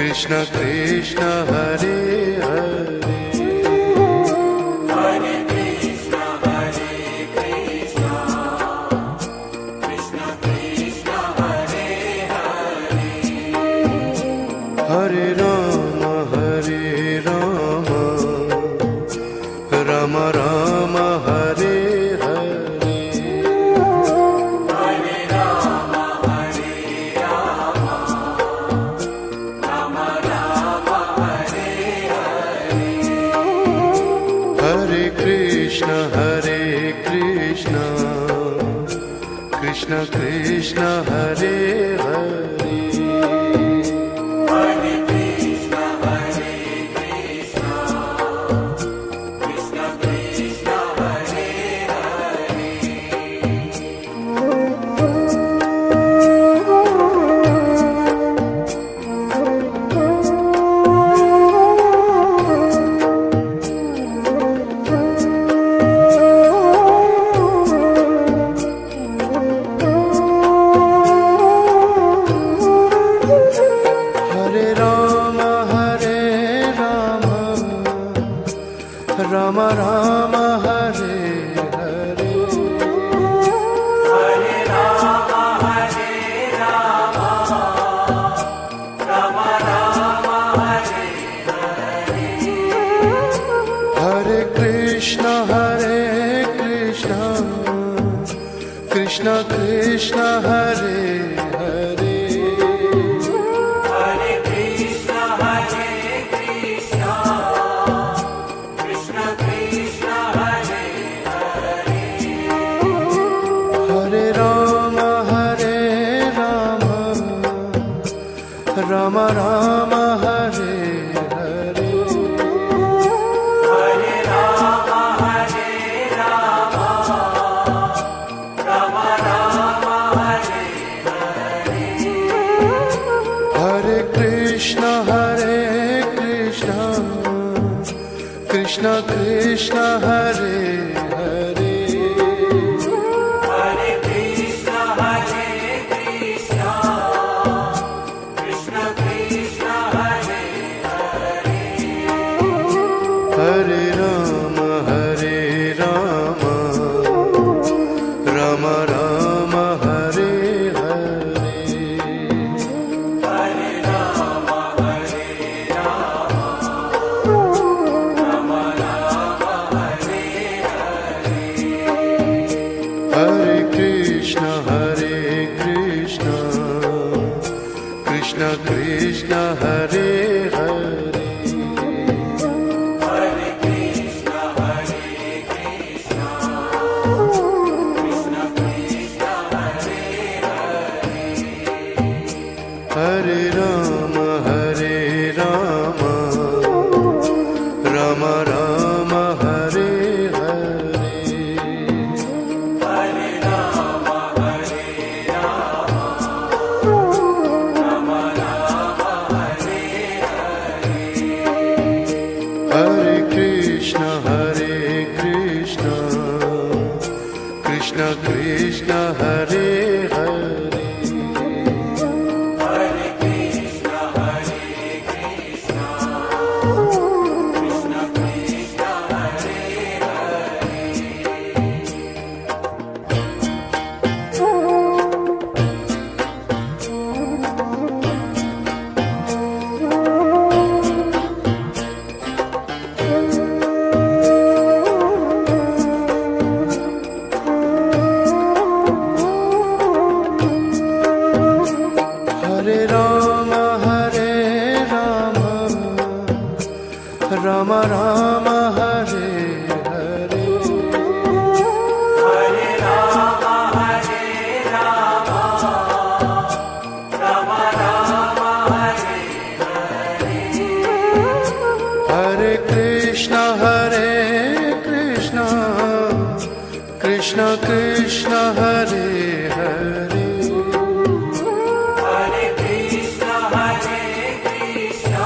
Krishna Krishna Hare Hare Hare Krishna Krishna Krishna Hare Hare Hare Rama Rama Rama Hare Hare Krishna Krishna Hare Hare Hare Krishna Krishna Krishna Krishna Hare Rama Rama Hare Hare Hare Rama Rama Rama Hare Hare Hare Krishna Krishna Krishna Hare Hare Hare Krishna Krishna Krishna Krishna Hare Hare Hare Rama Rama Rama Hare Hare Hare Rama Rama Rama Hare Hare Hare Krishna Krishna Krishna Hare Hare Hare Krishna Krishna Krishna Krishna Hare Hare Hare Rama Rama Rama Hare Hare Hare Rama Rama Rama Hare Hare Hare Krishna Krishna Krishna Hare Hare Hare Krishna Krishna Krishna Krishna Hare Hare Hare Rama Rama Rama Hare Hare Hare Rama Rama Rama Hare Hare Hare Krishna Krishna Krishna Hare Hare Hare Krishna Krishna Krishna Krishna Hare Hare Rama Rama Rama Hare Hare Hare Rama Rama Rama Hare Hare Hare Krishna Krishna Krishna Hare Hare Hare Krishna Krishna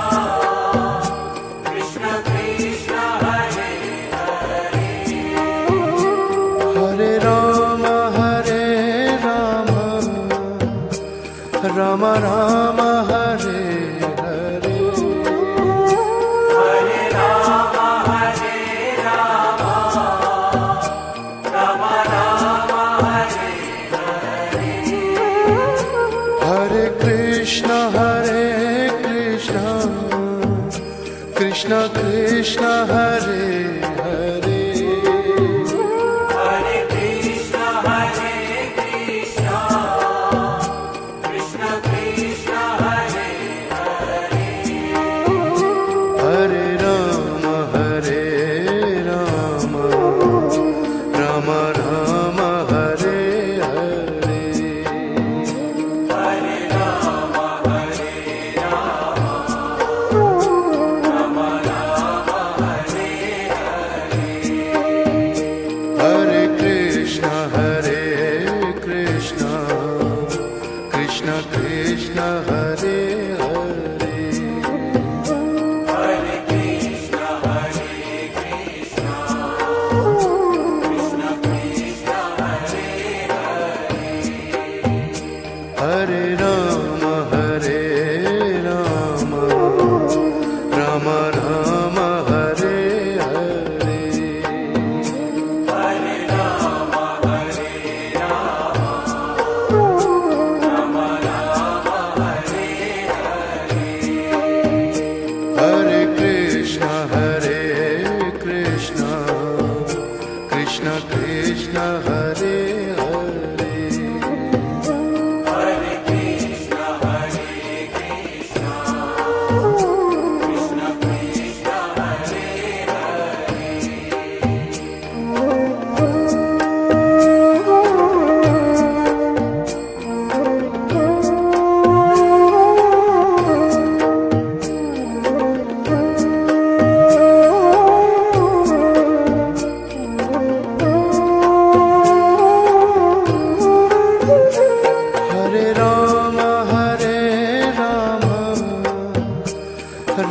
Krishna Krishna Hare Hare Hare Krishna Krishna Krishna Hare Hare Hare Rama Rama Rama Hare Hare Hare Rama Rama Rama Hare Hare Krishna Krishna Krishna Hare Hare Hare Krishna Krishna Krishna Hare Hare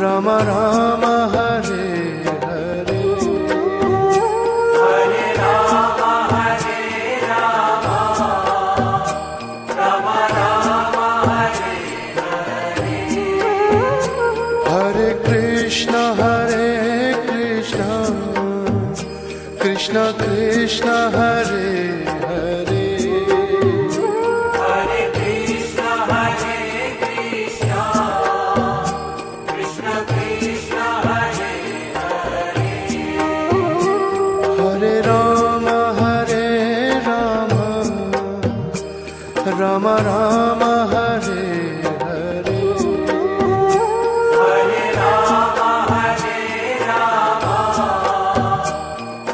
Rama Rama Rama Hare Hare Hare Rama Rama Rama Hare Hare Krishna Krishna Krishna Hare Hare Hare Krishna Krishna Krishna Hare Hare Rama Rama Rama Hare Hare Hare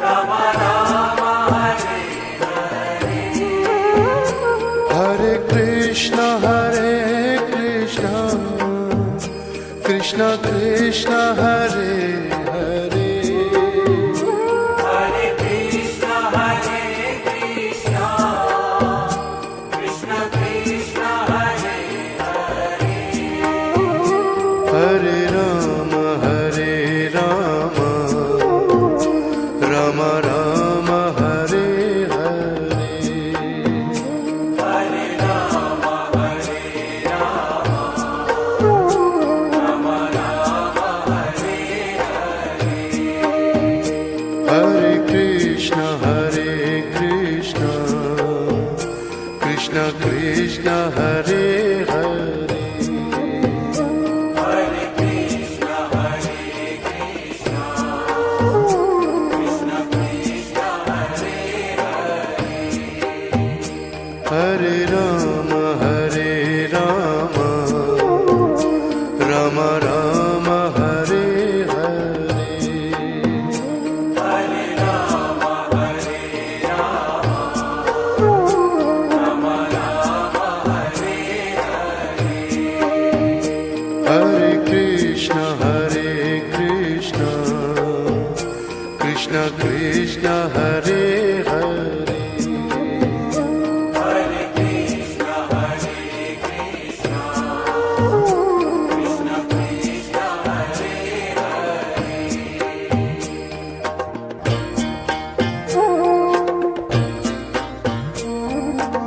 Rama Rama Rama Hare Hare Krishna Krishna Krishna Hare Hare Hare Krishna Krishna Krishna Hare Hare Rama Rama Rama Hare Hare Hare Rama Rama Rama Hare Hare Krishna Krishna Hare Hare Hare Krishna Krishna Krishna Hare Hare Rama Rama Rama Hare Hare Hare Rama Rama Rama Hare Hare Krishna Krishna Hare Hare Hare Krishna Krishna Krishna Hare Hare Rama Rama Rama Hare Hare Hare Rama Rama Rama Hare Hare Krishna Krishna Hare Hare Hare Krishna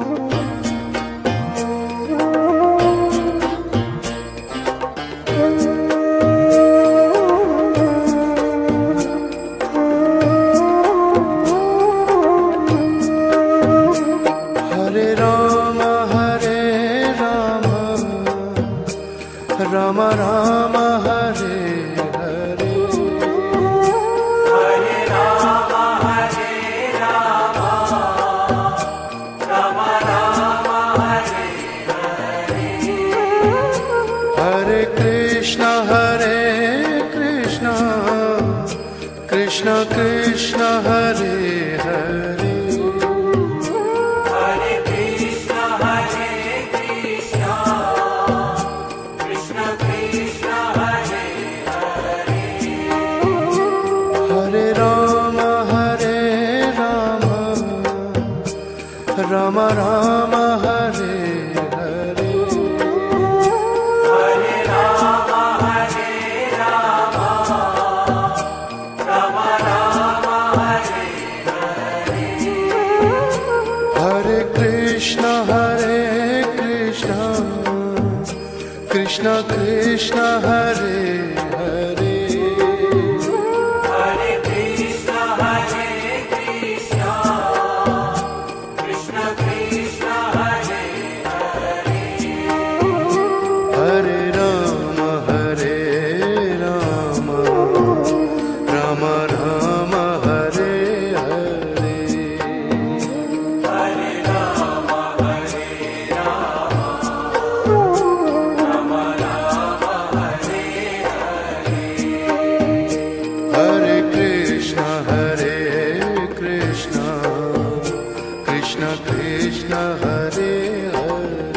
Krishna Krishna Hare Krishna Krishna Hare Hare Hare Krishna, Krishna Krishna, Hare Hare. Hare Rama Rama Rama Hare Hare Hare Rama, Rama Rama, Hare Hare. Hare Krishna Krishna Krishna Hare Hare Hare Krishna, Krishna Krishna, Hare Hare. Hare Rama Rama Rama Hare Hare Hare Rama, Rama Rama, Hare Hare. Hare Krishna Krishna Krishna Hare Hare